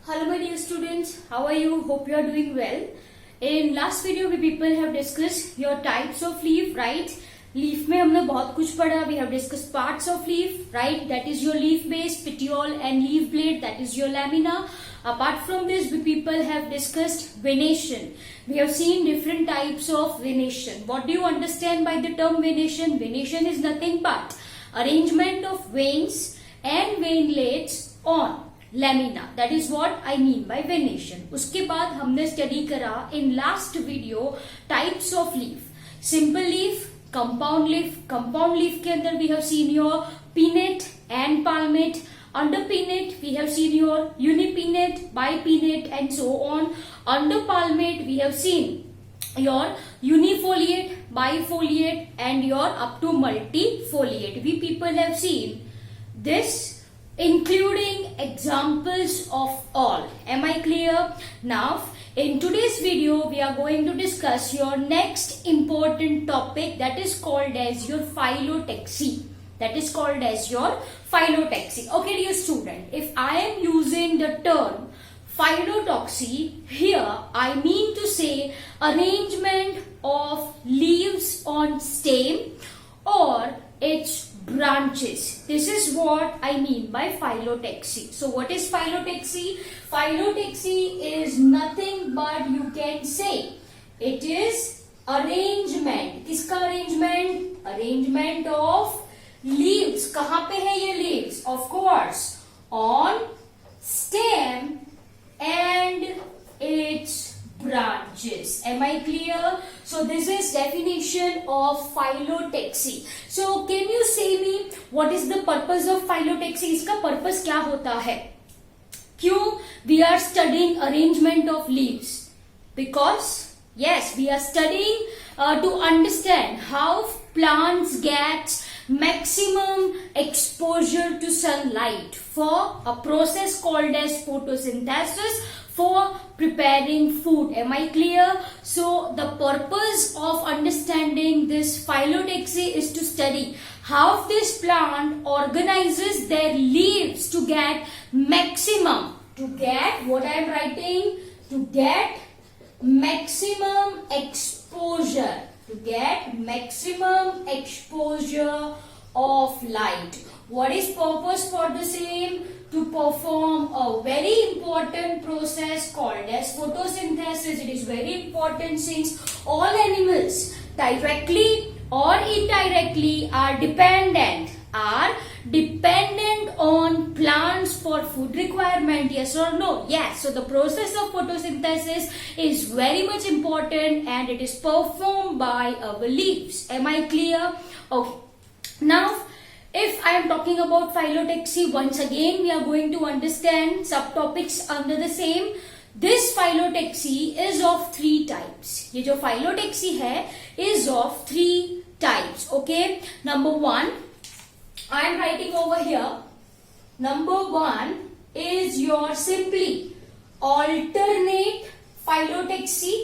Hello my dear students, how are you? Hope you are doing well. In last video we people have discussed your types of leaf, right? Leaf में हमने बहुत कुछ पढ़ा. We have discussed parts of leaf, right? That is your leaf base, petiole and leaf blade. That is your lamina. Apart from this, we people have discussed venation. We have seen different types of venation. What do you understand by the term venation? Venation is nothing but arrangement of veins and veinlets on lamina. That is what I mean by venation. उसके बाद हमने study करा in last video types of leaf. Simple leaf, compound leaf. Compound leaf के अंदर we have seen your pinnate and palmate. Under pinnate we have seen your unipinnate, bipinnate and so on. Under palmate we have seen your unifoliate, bifoliate and your up to multifoliate. We people have seen this including examples of all. Am I clear? Now in today's video we are going to discuss your next important topic, that is called as your phyllotaxy. That is called as your phyllotaxy. Okay dear student, if I am using the term phyllotaxy here, I mean to say arrangement of leaves on stem or its branches. This is what I mean by phyllotaxy. So what is phyllotaxy? Phyllotaxy is nothing but you can say it is arrangement. किसका arrangement? Arrangement of leaves. कहाँ पे है ये leaves? Of course on stem and its branches. Am I clear? So this is definition of phyllotaxy. So can you say me what is the purpose of phyllotaxy? इसका purpose क्या होता है? क्यों we are studying arrangement of leaves? Because yes, we are studying to understand how plants get maximum exposure to sunlight for a process called as photosynthesis for preparing food. Am I clear? So the purpose of understanding this phyllotaxy is to study how this plant organizes their leaves to get maximum, to get what I am writing, to get maximum exposure, to get maximum exposure of light. What is purpose for the same? To perform a very important process called as photosynthesis. It is very important since all animals directly or indirectly are dependent on plants for food requirement. Yes or no? Yes. So the process of photosynthesis is very much important and it is performed by our leaves. Am I clear? Okay. Now if I am talking about phyllotaxy, once again we are going to understand subtopics under the same. This phyllotaxy is of 3 types. ये जो phyllotaxy है is of 3 types. Okay. Number 1, I am writing over here. Number 1 is your simply alternate phyllotaxy.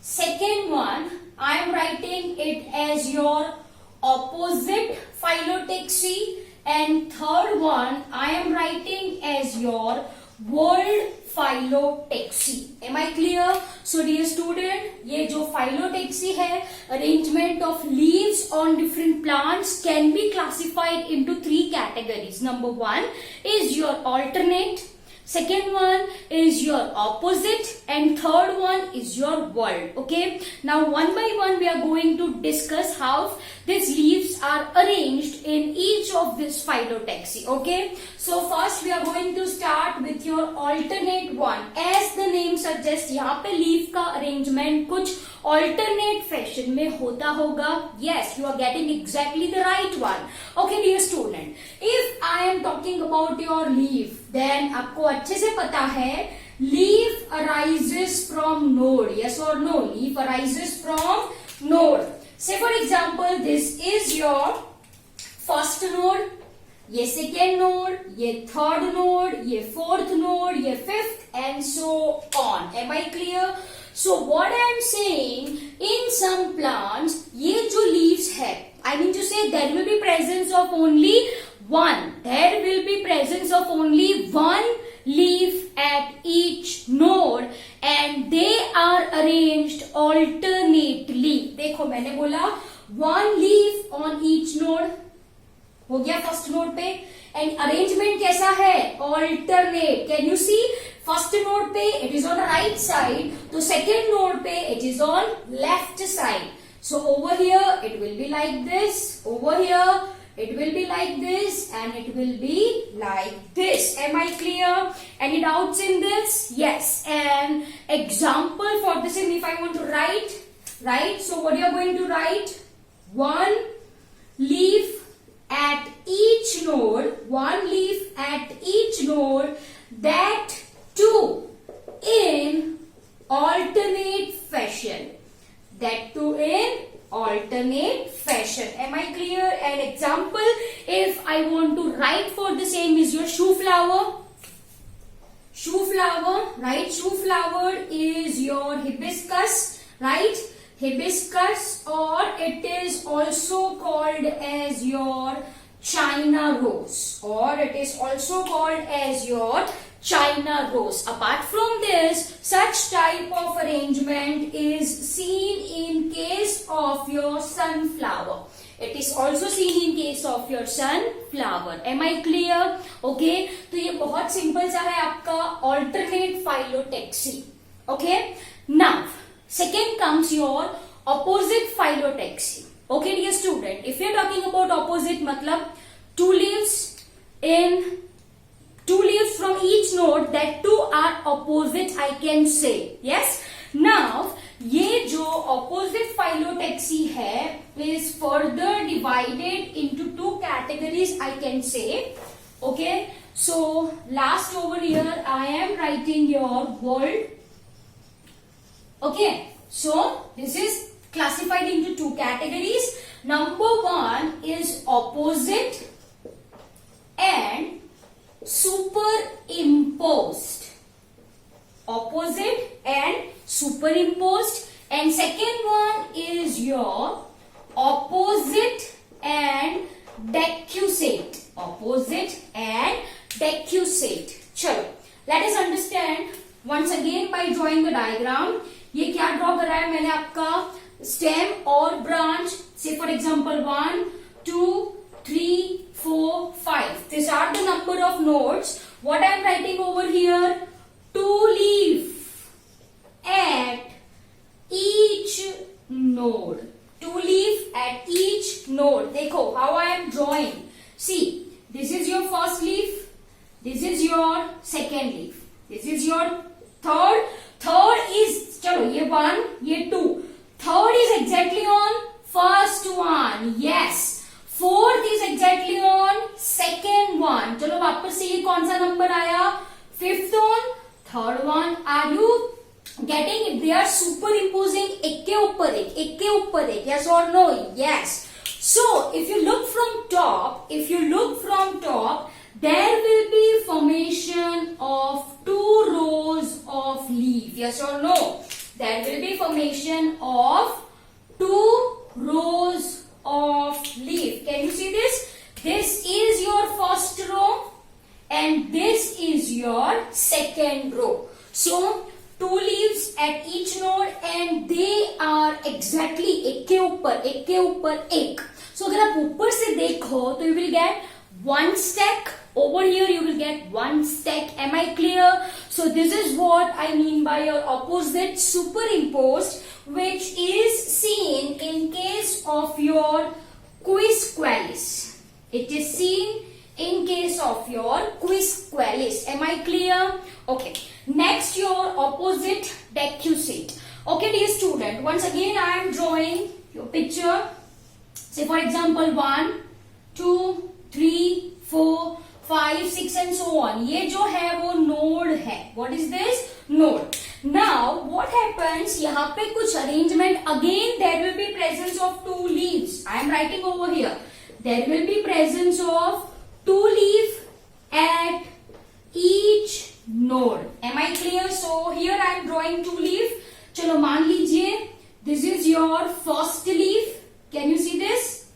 Second one, I am writing it as your opposite phyllotaxy, and third one I am writing as your world phyllotaxy. Am I clear? So dear student, ये जो phyllotaxy है, arrangement of leaves on different plants can be classified into 3 categories. Number 1 is your alternate, second one is your opposite, and third one is your world. Okay, now one by one we are going to discuss how these leaves are arranged in each of this phyllotaxy. Okay, so first we are going to start with your alternate one. As the name suggests, यहाँ पे leaf का arrangement कुछ alternate fashion में होता होगा. Yes, you are getting exactly the right one. Okay dear student, if I am talking about your leaf, then आपको अच्छे से पता है leaf arises from node. Yes or no? Leaf arises from node. Say for example, this is your first node, ये second node, ये third node, ये fourth node, ये fifth, and so on. Am I clear? So what I am saying, in some plants ये जो leaves है, I mean to say there will be presence of only one. There will be presence of only one leaf at each node and they are arranged alternately. देखो मैंने बोला one leaf on each node, हो गया first node पे, and arrangement कैसा है, alternate. Can you see, first node पे it is on right side, तो सेकेंड नोड पे it is on left side. So over here it will be like this, over here it will be like this, and it will be like this. Am I clear? Any doubts in this? Yes. And example for this, if I want to write, so what you are going to write, one leaf at each node, one leaf at each node, that too in alternate fashion, that too in alternate fashion. Am I clear? An example, if I want to write for the same, is your shoe flower. Shoe flower, right? Shoe flower is your hibiscus, right? Hibiscus, or it is also called as your China rose, or it is also called as your China rose. Apart from this, such type of arrangement is seen in case of your sunflower. It is also seen in case of your sunflower. Am I clear? Okay. तो ये बहुत simple सा है आपका alternate phyllotaxy. Okay. Now, second comes your opposite phyllotaxy. Okay, dear student. If you are talking about opposite, मतलब two leaves from each node, that two are opposite, I can say. Yes. Now, ये जो opposite phyllotaxy है is further divided into two categories, I can say. Okay. So last over here I am writing your word. Okay. So this is classified into two categories. Number one is opposite and superimposed. Opposite and superimposed. And second one is your opposite and decussate. Opposite and decussate. चलो, let us understand once again by drawing the diagram. ये क्या draw करा है मैंने, आपका stem और branch. से for example 1, 2, 3, 4, 5. These are the number of nodes. What I am writing over here, 2 leaf at each node. 2 leaf at each node. देखो how I am drawing. See, this is your first leaf. This is your second leaf. This is your third. Third is, चलो ये 1, ये 2. Third is exactly on first one. Yes. Fourth is exactly on second one. चलो वापस से ये कौन सा number आया, fifth on third one. Are you getting it? They are superimposing एक के ऊपर एक, एक के ऊपर एक. Yes or no? Yes. So if you look from top, there will be formation of 2 rows of leaf. Yes or no? There will be formation of 2 rows of leaf. Can you see this? This is your first row and this is your second row. So 2 leaves at each node and they are exactly एक के ऊपर एक. So अगर आप ऊपर से देखो तो you will get 1 stack. Over here you will get 1 stack. Am I clear? So this is what I mean by your opposite superimposed, which is seen in case of your quisqualis. It is seen in case of your quisqualis. Am I clear? Okay. Next, your opposite decussate. Okay, dear student. Once again, I am drawing your picture. Say for example 1, 2, 3, 4, 5, 6 and so on. ये जो है वो node है. What is this? Node. Now what happens? यहाँ पे कुछ arrangement. Again there will be presence of 2 leaves. I am writing over here. There will be presence of 2 leaves at each node. Am I clear? So here I am drawing 2 leaves. चलो मान लीजिए this is your first leaf. Can you see this?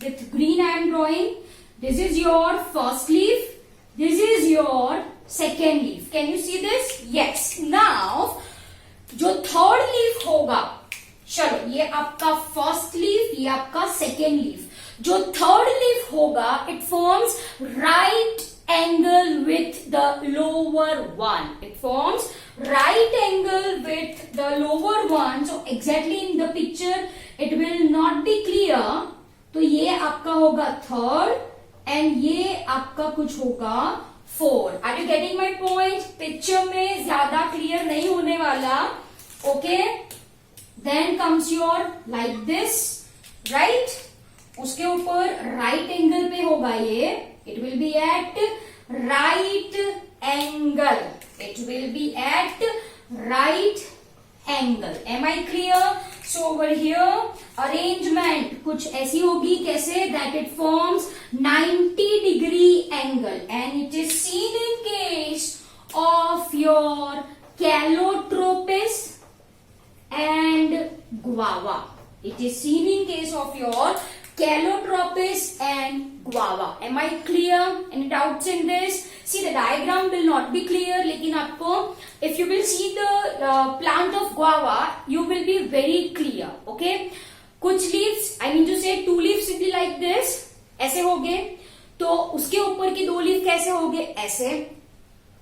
With green I am drawing. This is your first leaf. This is your second leaf. Can you see this? Yes. Now, जो third leaf होगा, चलो ये आपका first leaf, ये आपका second leaf. जो third leaf होगा, it forms right angle with the lower one. It forms right angle with the lower one. So exactly in the picture it will not be clear. तो ये आपका होगा third and ये आपका कुछ होगा four. Are you getting my point? Picture में ज्यादा क्लियर नहीं होने वाला. Okay, then comes your like this, right. उसके ऊपर राइट एंगल पे होगा ये. It will be at right angle. It will be at right angle. Am I clear? So over here arrangement कुछ ऐसी होगी. कैसे? That it forms 90 degree angle and it is seen in case of your Calotropis and guava. It is seen in case of your Calotropis and guava. Am I clear? Any doubts in this? See, the diagram will not be clear, लेकिन आपको if you will see the plant of guava, you will be very clear. Okay? कुछ leaves, I mean to say two leaves will be like this, ऐसे होंगे. तो उसके ऊपर की दो लीफ कैसे होंगे? ऐसे.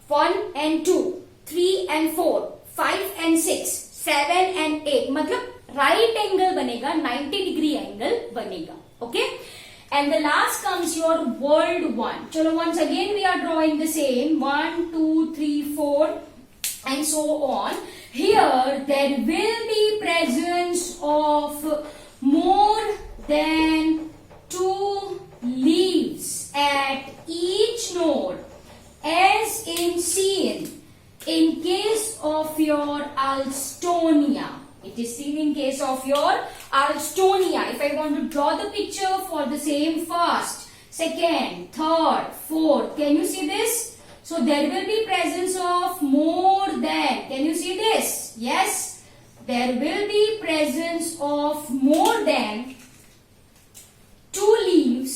1 and 2, 3 and 4, 5 and 6, 7 and 8. मतलब राइट एंगल बनेगा, 90 डिग्री एंगल बनेगा. Okay, and the last comes your whorled one. चलो once again we are drawing the same 1 2 3 4 and so on. Here there will be presence of more than 2 leaves at each node, as in seen in case of your Alstonia. It is seen in case of your Alstonia. If I want to draw the picture for the same first, second, third, fourth, can you see this? So there will be presence of more than. Can you see this? Yes, there will be presence of more than 2 leaves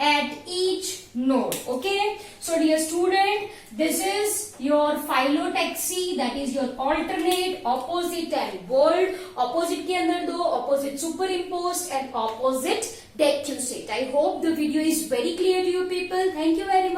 at each node. Okay, so dear student, this is your phyllotaxy, that is your alternate, opposite and bold. Opposite के अंदर दो, opposite superimposed and opposite decussate. I hope the video is very clear to you people. Thank you very much.